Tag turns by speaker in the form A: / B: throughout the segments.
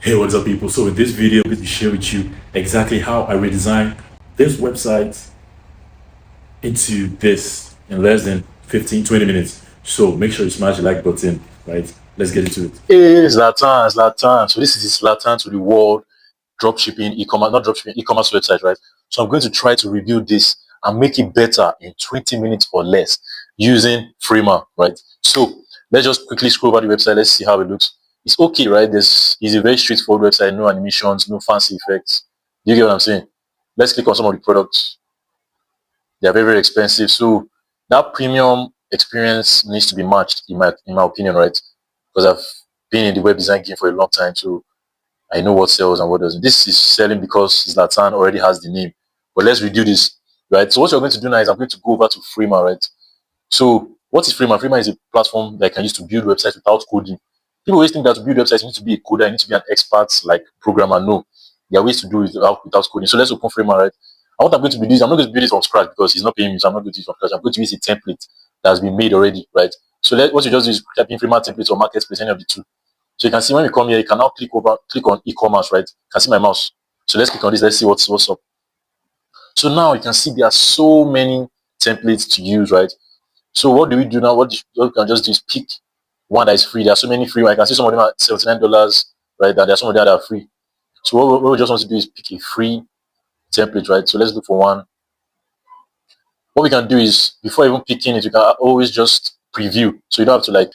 A: Hey, what's up, people? So in this video, I'm going to share with you exactly how I redesign this website into this in less than 15-20 minutes. So make sure you smash the like button, right? Let's get into it.
B: Hey, Zlatan. So this is Zlatan to the world dropshipping e-commerce, not dropshipping, e-commerce website, right? So I'm going to try to review this and make it better in 20 minutes or less using Framer, right? So let's just quickly scroll over the website. Let's see how it looks. It's okay, right? It's a very straightforward website, no animations, no fancy effects. You get what I'm saying? Let's click on some of the products. They are very, very expensive. So that premium experience needs to be matched in my opinion, right? Because I've been in the web design game for a long time, so I know what sells and what doesn't. This is selling because Zlatan already has the name. But let's redo this, right? So what you're going to do now is I'm going to go over to Framer, right? So what is Framer? Framer is a platform that I can use to build websites without coding. People always think that to build websites, you need to be a coder, you need to be an expert like programmer. No, there are ways to do it without coding. So let's open Framer, right? And what I'm going to be doing is I'm not going to build it from scratch because he's not paying me, so I'm not going to use it from scratch. I'm going to use a template that has been made already, right? So what you just do is type in Framer templates or marketplace, any of the two. So you can see when we come here, you can now click on e-commerce, right? You can see my mouse. So let's click on this. Let's see what's up. So now you can see there are so many templates to use, right? So what do we do now? What we can just do is pick one that is free. There are so many free ones. I can see some of them at $79, right? And there are some of them that are free. So what we just want to do is pick a free template, right? So let's look for one. What we can do is before even picking it, you can always just preview. So you don't have to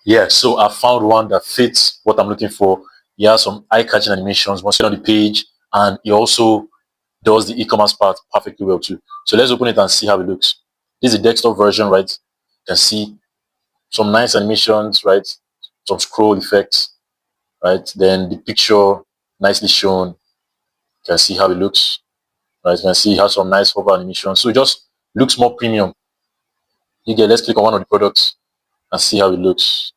B: yeah, so I found one that fits what I'm looking for. He has some eye-catching animations once you're on the page, and he also does the e-commerce part perfectly well too. So let's open it and see how it looks. This is the desktop version, right? You can see some nice animations, right? Some scroll effects, right? Then the picture nicely shown. You can see how it looks, right? You can see it has some nice hover animation. So it just looks more premium. Let's click on one of the products and see how it looks.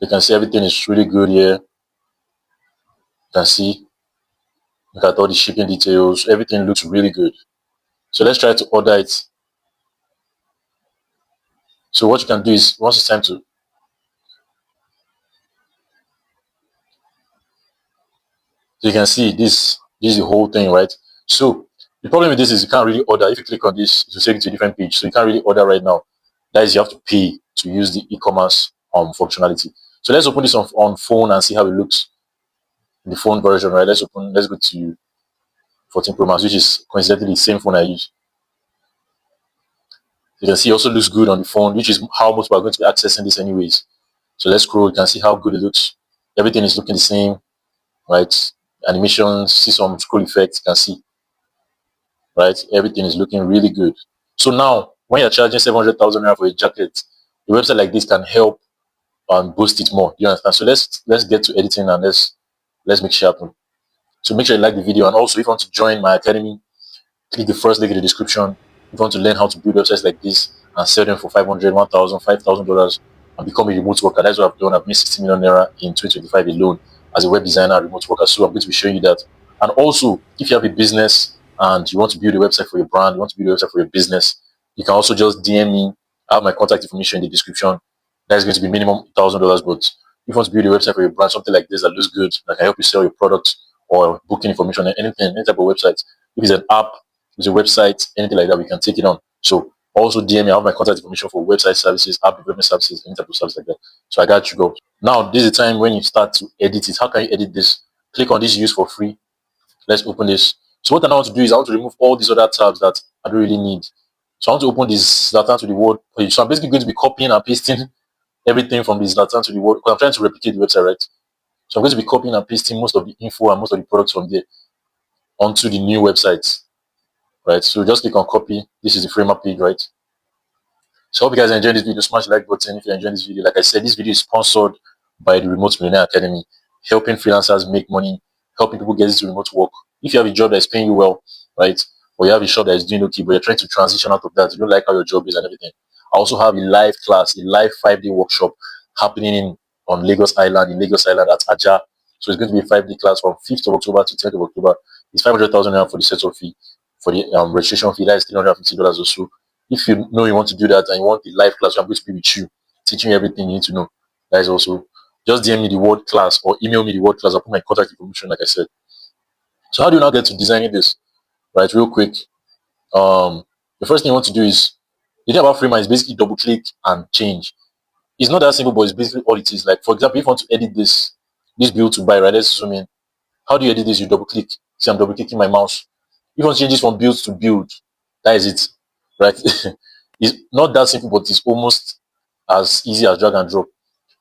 B: You can see everything is really good here. You can see, look at all the shipping details. Everything looks really good. So let's try to order it. So what you can do is once it's time to, so you can see this is the whole thing, right? So the problem with this is you can't really order. If you click on this, it will take you to a different page. So you can't really order right now. That is, you have to pay to use the e-commerce functionality. So let's open this on phone and see how it looks in the phone version, right? Let's go to 14 Pro Max, which is coincidentally the same phone I use. You can see it also looks good on the phone, which is how most people are going to be accessing this anyways. So let's scroll. You can see how good it looks. Everything is looking the same, right? Animations, see some scroll effects. You can see, right? Everything is looking really good. So now, when you're charging 700,000 naira for a jacket, a website like this can help and boost it more. You understand? So let's get to editing and let's make sure happen. So make sure you like the video, and also if you want to join my academy, click the first link in the description. If you want to learn how to build websites like this and sell them for $500, $1,000, $5,000 and become a remote worker. That's what I've done. I've made 60 million naira in 2025 alone as a web designer and remote worker. So I'm going to be showing you that. And also, if you have a business and you want to build a website for your brand, you want to build a website for your business, you can also just DM me. I have my contact information in the description. That's going to be minimum $1,000. But if you want to build a website for your brand, something like this that looks good, that can help you sell your products or booking information, anything, any type of website. If it's an app, it's a website, anything like that, we can take it on. So also DM me. I have my contact information for website services, app development services, any type of service like that. So I got you, go. Now this is the time when you start to edit it. How can you edit this? Click on this use for free. Let's open this. So what I want to do is I want to remove all these other tabs that I don't really need. So I want to open this Zlatan to the world page. So I'm basically going to be copying and pasting everything from this Zlatan to the world because I'm trying to replicate the website, right? So I'm going to be copying and pasting most of the info and most of the products from there onto the new website. Right, so just click on copy. This is the Framer page, right? So I hope you guys enjoyed this video. Smash the like button if you enjoyed this video. Like I said, this video is sponsored by the Remote Millionaire Academy, helping freelancers make money, helping people get into remote work. If you have a job that is paying you well, right, or you have a shop that is doing okay, but you're trying to transition out of that, you don't like how your job is and everything. I also have a live class, a live 5-day workshop happening on Lagos Island, at Aja. So it's going to be a 5-day class from 5th of October to 10th of October. It's 500,000 naira for the setup fee. For the registration fee, that is $350 or so. If you know you want to do that and you want the live class, I'm going to be with you, teaching you everything you need to know. That is also just DM me the word class or email me the word class. I'll put my contact information, like I said. So how do you now get to designing this? Right, real quick. The first thing you want to do is, the thing about Freema is basically double click and change. It's not that simple, but it's basically all it is. Like, for example, if you want to edit this build to buy, right? Let's zoom in. How do you edit this? You double click. See, I'm double clicking my mouse. If you want to change this from build to build, that is it, right? It's not that simple, but it's almost as easy as drag and drop.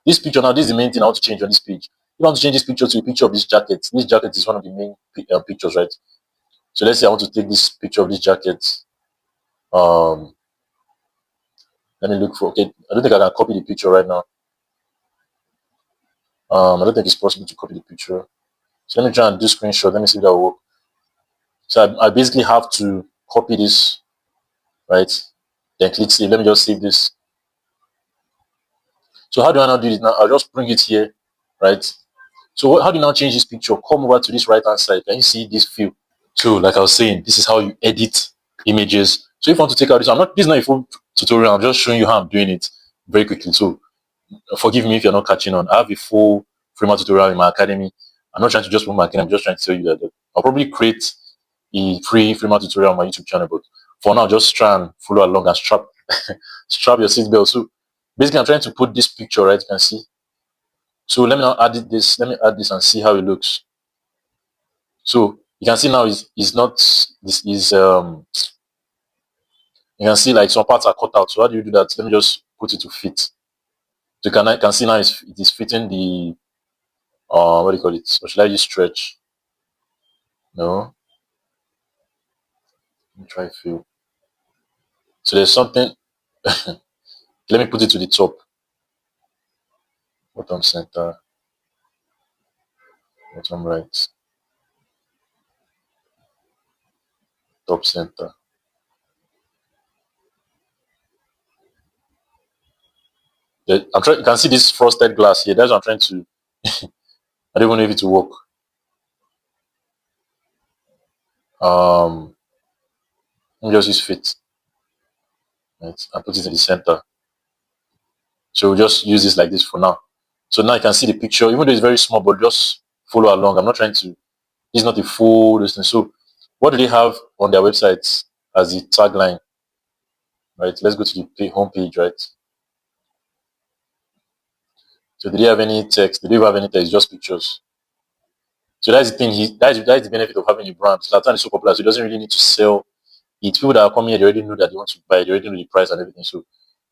B: This picture now, this is the main thing I want to change on this page. If I want to change this picture to a picture of this jacket, is one of the main pictures, right? So let's say I want to take this picture of this jacket. Let me look for, okay, I don't think I can copy the picture right now. I don't think it's possible to copy the picture. So let me try and do screenshot. Let me see if that will work. So I basically have to copy this, right? Then click save. Let me just save this. So how do I now do it now? I'll just bring it here, right? So how do you now change this picture? Come over to this right hand side. Can you see this view? So like I was saying, this is how you edit images. So if you want to take out this, this is not a full tutorial. I'm just showing you how I'm doing it very quickly. So forgive me if you're not catching on. I have a full Freema tutorial in my academy. I'm not trying to just promote my academy. I'm just trying to tell you that I'll probably create a free Freema tutorial on my YouTube channel. But for now, just try and follow along and strap your seatbelt. So basically, I'm trying to put this picture, right? You can see. So let me now add this. Let me add this and see how it looks. So you can see now is not this is you can see like some parts are cut out. So how do you do that? Let me just put it to fit. So you can see now it is fitting the what do you call it? Or should I use stretch? No. Let me try fill. So there's something. Let me put it to the top. Bottom center. Bottom right. Top center. I'm trying. You can see this frosted glass here. That's what I'm trying to. I don't even know if it will work. Let me just use fit. Right, and put it in the center. So we'll just use this like this for now. So now you can see the picture, even though it's very small, but just follow along. I'm not trying to. This is not a full listing. So what do they have on their website as the tagline? Right. Let's go to the home page. Right. So do they have any text? Do they have any text? Just pictures. So that's the thing. That's the benefit of having a brand. Zlatan is so popular, so he doesn't really need to sell it. People that are coming here, they already know that they want to buy. They already know the price and everything. So,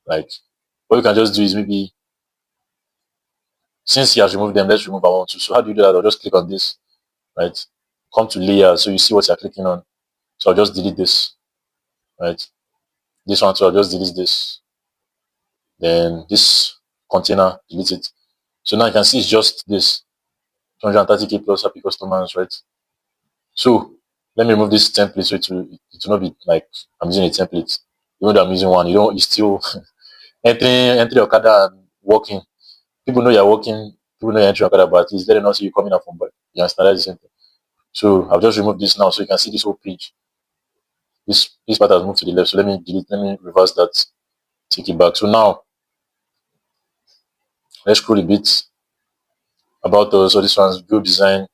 B: like, what you can just do is maybe, since he has removed them, let's remove our one too. So how do you do that? I'll just click on this, right? Come to layers, so you see what you're clicking on. So I'll just delete this, right? This one, so I'll just delete this. Then this container, delete it. So now you can see it's just this 230k plus happy customers, right? So let me remove this template so it will not be like I'm using a template. Even though I'm using one, you still entering Okada and walking. People know you're walking, people know you're entering Okada, but at least let them not see you coming up from back. You understand? That's the same thing. So I'll just remove this now so you can see this whole page. This part has moved to the left. So let me reverse that, take it back. So now let's scroll a bit about so this one's build design.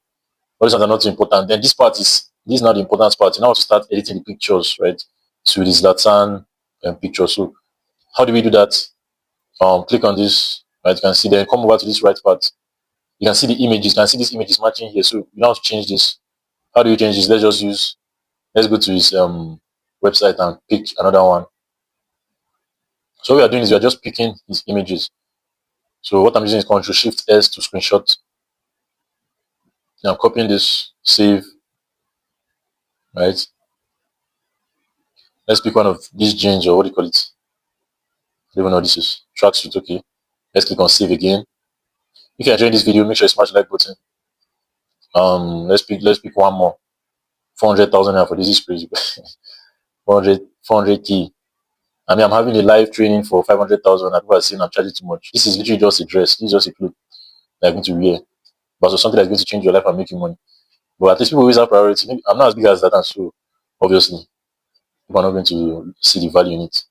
B: All these ones are not too important. Then this is not the important part. You now have to start editing the pictures, right? To this Zlatan picture. So how do we do that? Click on this, right? You can see, then come over to this right part. You can see the images. You can see this image is matching here. So you now have to change this. How do you change this? Let's go to his website and pick another one. So what we are doing is we are just picking his images. So what I'm using is Ctrl Shift S to screenshot. Now I'm copying this, save, right? Let's pick one of these jeans, or what do you call it? I don't even know what this is. Tracksuit, okay. Let's click on save again. If you're enjoying this video, make sure you smash the like button. Let's pick one more. 400,000 now for this is crazy. 400k. I mean, I'm having a live training for 500,000. People are saying I'm charging too much. This is literally just a dress. This is just a clothes that I'm going to wear. But so something that's going to change your life and make you money. But at least people always have priority. Maybe I'm not as big as that, and so obviously people are not going to see the value in it.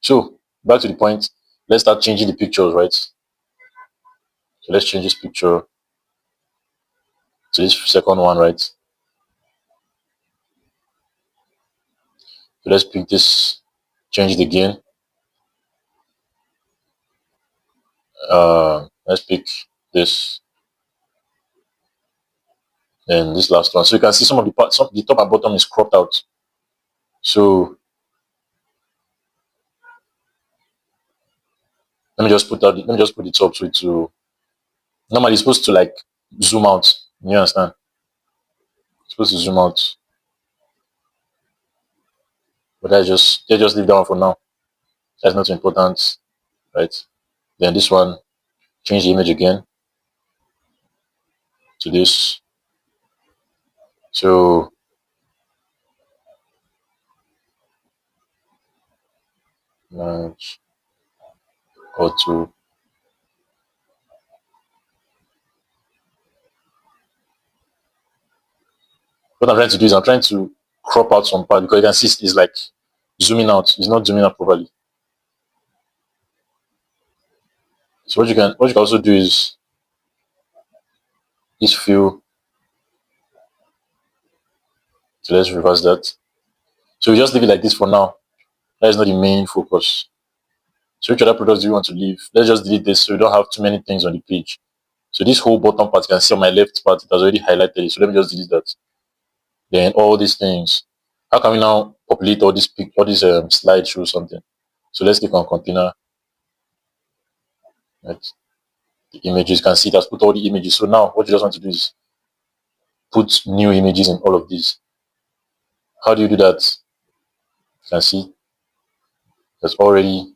B: So back to the point. Let's start changing the pictures, right? So let's change this picture to this second one, right? So let's pick this, change it again. Let's pick this, and this last one. So you can see some of the parts, the top and bottom is cropped out. So let me just put the top so it will, normally it's supposed to like zoom out. You understand? It's supposed to zoom out. But let's just leave that one for now. That's not important, right? Then this one, change the image again to this. So merge, go to, what I'm trying to do is I'm trying to crop out some part, because you can see it's like zooming out. It's not zooming out properly. So what you can also do is this fill. So let's reverse that. So we just leave it like this for now. That is not the main focus. So which other products do you want to leave? Let's just delete this so we don't have too many things on the page. So this whole bottom part, you can see on my left part, it has already highlighted it. So let me just delete that. Then all these things. How can we now populate all these slideshows something? So let's click on container. Right. The images, you can see it has put all the images. So now what you just want to do is put new images in all of these. How do you do that? You can see that's already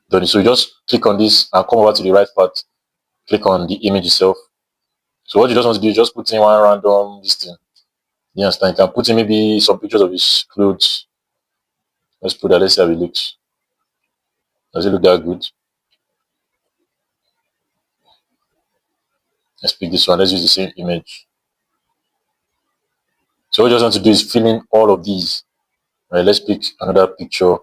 B: done it. So you just click on this and come over to the right part, click on the image itself. So what you just want to do is just put in one random this thing. You understand? You can put in maybe some pictures of his clothes. Let's put that, let's see how it looks. Does it look that good? Let's pick this one. Let's use the same image. So what you just want to do is fill in all of these. All right, let's pick another picture.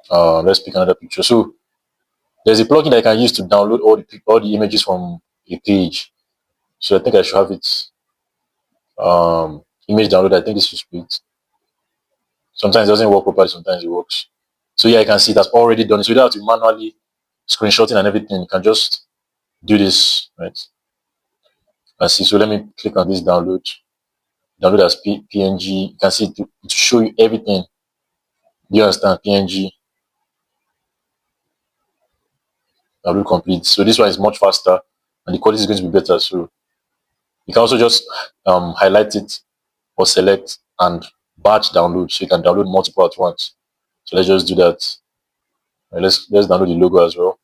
B: Let's pick another picture. So there's a plugin that I can use to download all the images from a page. So I think I should have it. Image download. I think this is it. Sometimes it doesn't work properly. Sometimes it works. So yeah, I can see that's already done. So you don't have to manually screenshotting and everything. You can just do this, right? I see. So let me click on this download. Download as PNG. You can see to show you everything. Do you understand? PNG. Download complete. So this one is much faster and the quality is going to be better. So you can also just highlight it or select and batch download, so you can download multiple at once. So let's just do that. Right, let's download the logo as well.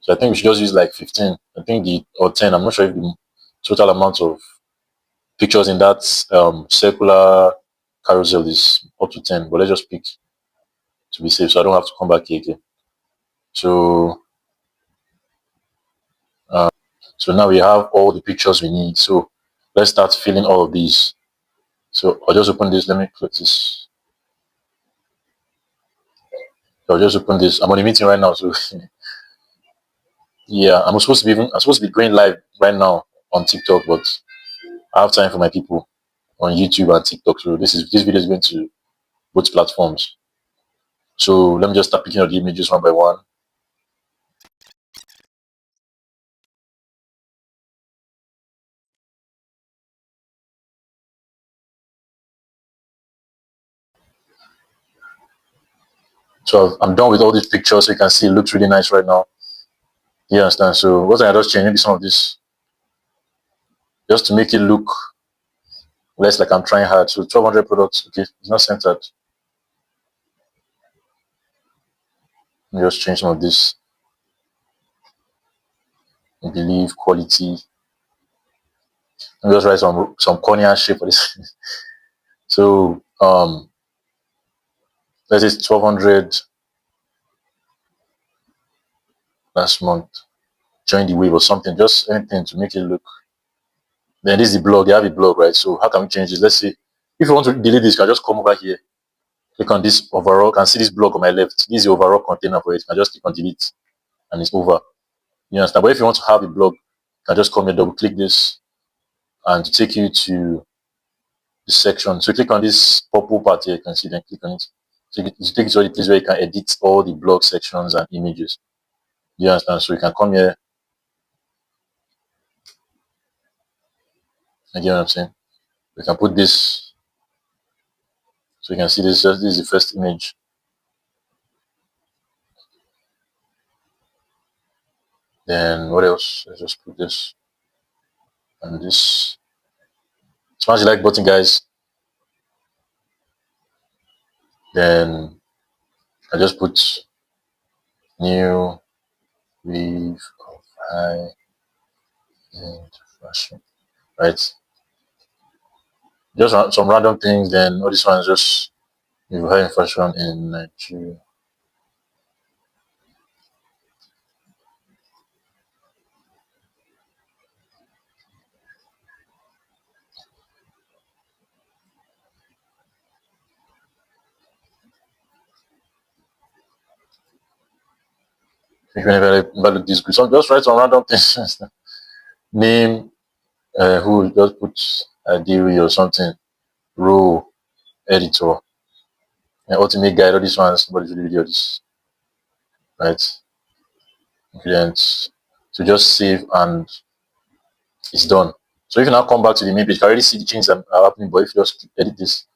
B: So I think we should just use like 15. I think or 10. I'm not sure if the total amount of pictures in that circular carousel is up to 10, but let's just pick to be safe so I don't have to come back here again. So so now we have all the pictures we need. So let's start filling all of these. So I'll just open this. Let me close this. I'll just open this. I'm on a meeting right now, so yeah, I'm supposed to be going live right now on TikTok, but I have time for my people on YouTube and TikTok. So this video is going to both platforms. So let me just start picking up the images one by one. So I'm done with all these pictures. So you can see it looks really nice right now. You understand? So what I just change maybe some of this just to make it look less like I'm trying hard. So 1,200 products. Okay, it's not centered. Let me just change some of this. I believe quality. Let me just write some cornea shape for this. So let's say 1,200 last month. Join the wave or something, just anything to make it look. Then this is the blog. They have a blog, right? So how can we change this? Let's say if you want to delete this, you can just come over here Click on this overall. You can see this block on my left. This is the overall container for it. You can just click on delete and it's over. You understand? But if you want to have a blog, you can just come here, double click this, and to take you to the section. So click on this purple part here. You can see, then click on it. So it takes you to the place where you can edit all the blog sections and images. You understand? So you can come here. You get what I'm saying? We can put this. So you can see this. This is the first image. Then what else? Let's just put this and this. Smash the like button, guys. Then I just put new wave of high end fashion, right? Just some random things. Then all this one is just high end fashion in Nigeria. If you never value this good, so just write some random things. Name, who just put Adiri or something. Row editor, and ultimate guide. All these ones, somebody should video this, right? Ingredients. So just save and it's done. So if you now come back to the main page, you can already see the changes that are happening. But if you just edit this,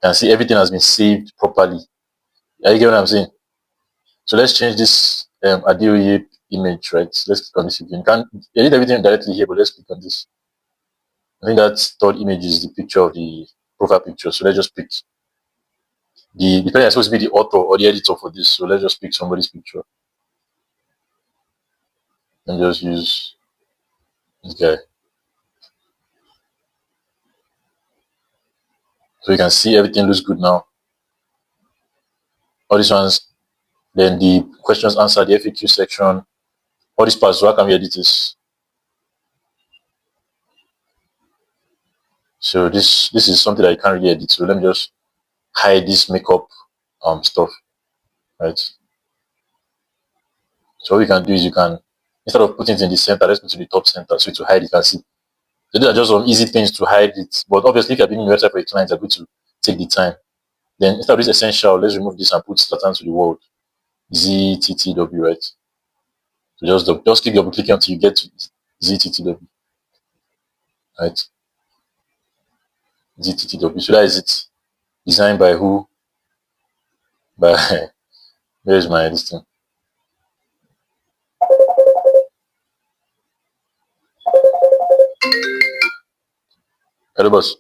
B: you can see everything has been saved properly. Yeah, you get what I'm saying? So let's change this Adiri image, right? So let's click on this again. You can edit everything directly here, but let's click on this. I think that third image is the picture of the profile picture. So let's just pick the person is supposed to be the author or the editor for this. So let's just pick somebody's picture and just use this guy. So you can see everything looks good now. All these ones, then the questions answered, the FAQ section, all these parts. So how can we edit this? So this is something that you can't really edit. So let me just hide this makeup stuff, right? So what you can do is you can, instead of putting it in the center, let's put it in the top center. So to hide, you can see. So these are just some easy things to hide it. But obviously, if you're building a website for a client, you're going to take the time. Then instead of this essential, let's remove this and put Zlatan to the world. Zttw, right? So just keep double clicking until you get to Zttw, right? Zttw. So that is it. Designed by who? By where's my listing? Hello, boss.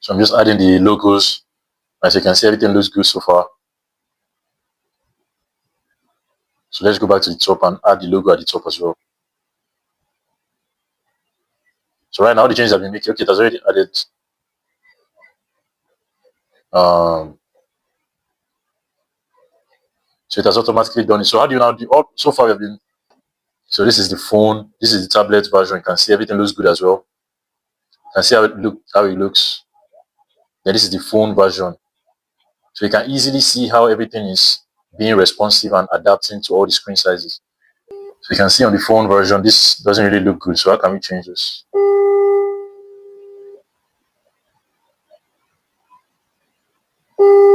B: So I'm just adding the logos. As you can see, everything looks good so far. So let's go back to the top and add the logo at the top as well. So right now the changes have been made. Okay, it has already added. So it has automatically done it. So how do you now do? Oh, so far we have been. So this is the phone. This is the tablet version. You can see everything looks good as well. You can see how it looks. Then this is the phone version. So you can easily see how everything is being responsive and adapting to all the screen sizes. So you can see on the phone version, this doesn't really look good. So how can we change this?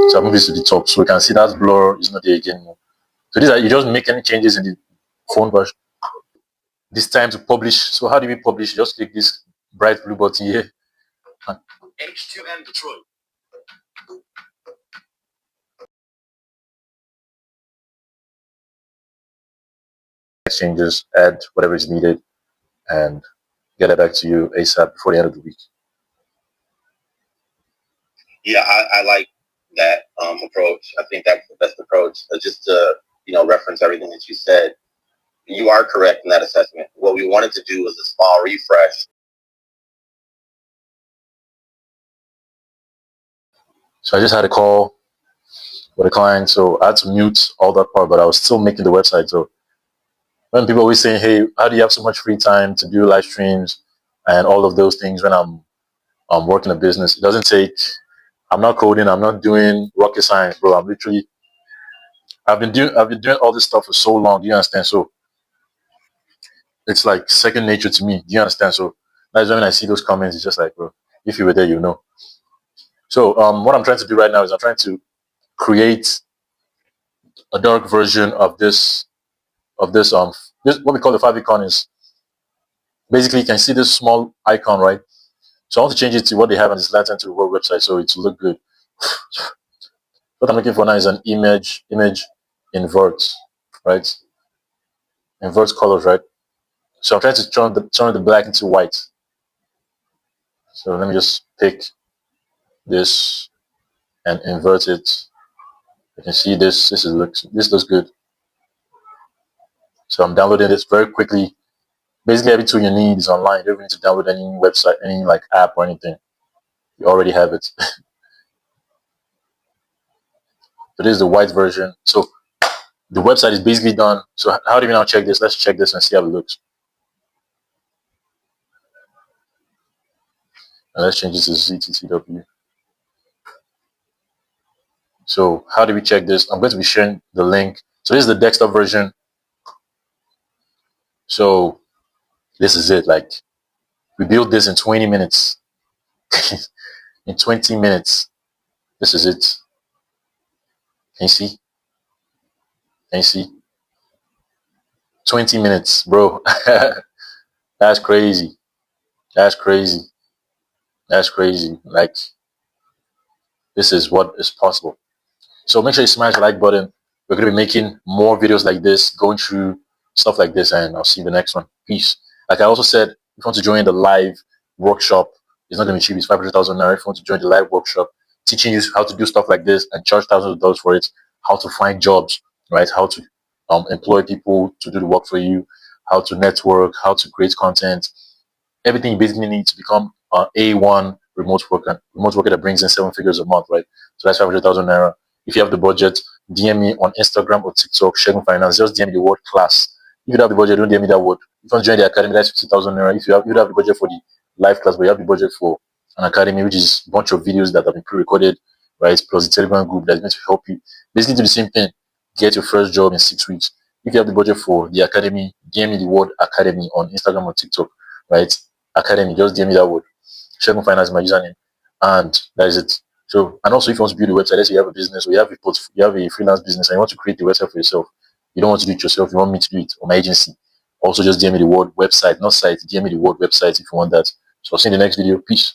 B: So I move this to the top, so we can see that blur is not there again. So these are, you just make any changes in the phone version. This time to publish. So how do we publish? Just click this bright blue button here. H2M Detroit. Changes, add whatever is needed, and get it back to you ASAP before the end of the week.
C: Yeah, I like that approach. I think that's the best approach. Just to reference everything that you said, you are correct in that assessment. What we wanted to do was a small refresh.
B: So I just had a call with a client, so I had to mute all that part, but I was still making the website. So when people always saying, "Hey, how do you have so much free time to do live streams and all of those things?" When I'm working a business, it doesn't take. I'm not coding. I'm not doing rocket science, bro. I'm literally. I've been doing all this stuff for so long. Do you understand? So it's like second nature to me. Do you understand? So that's when I see those comments. It's just like, bro, if you were there, you know. So what I'm trying to do right now is I'm trying to create a dark version of this this what we call the favicon is basically you can see this small icon, right? So I want to change it to what they have on this Zlatan to the world website, so it will look good. What I'm looking for now is an image invert, right? Invert colors, right? So I'm trying to turn the black into white. So let me just pick this and invert it. You can see this. This looks good. So I'm downloading this very quickly. Basically, every tool you need is online. You don't need to download any website, any like app or anything. You already have it. So this is the white version. So the website is basically done. So how do we now check this? Let's check this and see how it looks. And let's change this to Zttw. So how do we check this? I'm going to be sharing the link. So this is the desktop version. So this is it. Like we built this in 20 minutes. In 20 minutes. This is it. Can you see? Can you see? 20 minutes, bro. That's crazy. That's crazy. That's crazy. Like this is what is possible. So make sure you smash the like button. We're going to be making more videos like this, going through stuff like this, and I'll see you in the next one. Peace. Like I also said, if you want to join the live workshop, it's not going to be cheap. It's 500,000 naira. If you want to join the live workshop, teaching you how to do stuff like this and charge thousands of dollars for it, how to find jobs, right? How to employ people to do the work for you, how to network, how to create content, everything you basically need to become an A1 remote worker that brings in 7 figures a month, right? So that's 500,000 naira. If you have the budget, DM me on Instagram or TikTok, Shegun Finance. Just DM me the word class. If you don't have the budget, don't DM me that word. If you want to join the academy, that's 50,000 naira. If you don't have the budget for the live class, but you have the budget for an academy, which is a bunch of videos that have been pre-recorded, right? Plus the Telegram group that's going to help you basically do the same thing. Get your first job in 6 weeks. If you have the budget for the academy, DM me the word academy on Instagram or TikTok, right? Academy, just DM me that word. Shegun Finance is my username, and that is it. So, and also if you want to build a website, let's say you have a business or you have a freelance business and you want to create the website for yourself. You don't want to do it yourself. You want me to do it or my agency. Also, just DM me the word website, not site. DM me the word website if you want that. So I'll see you in the next video. Peace.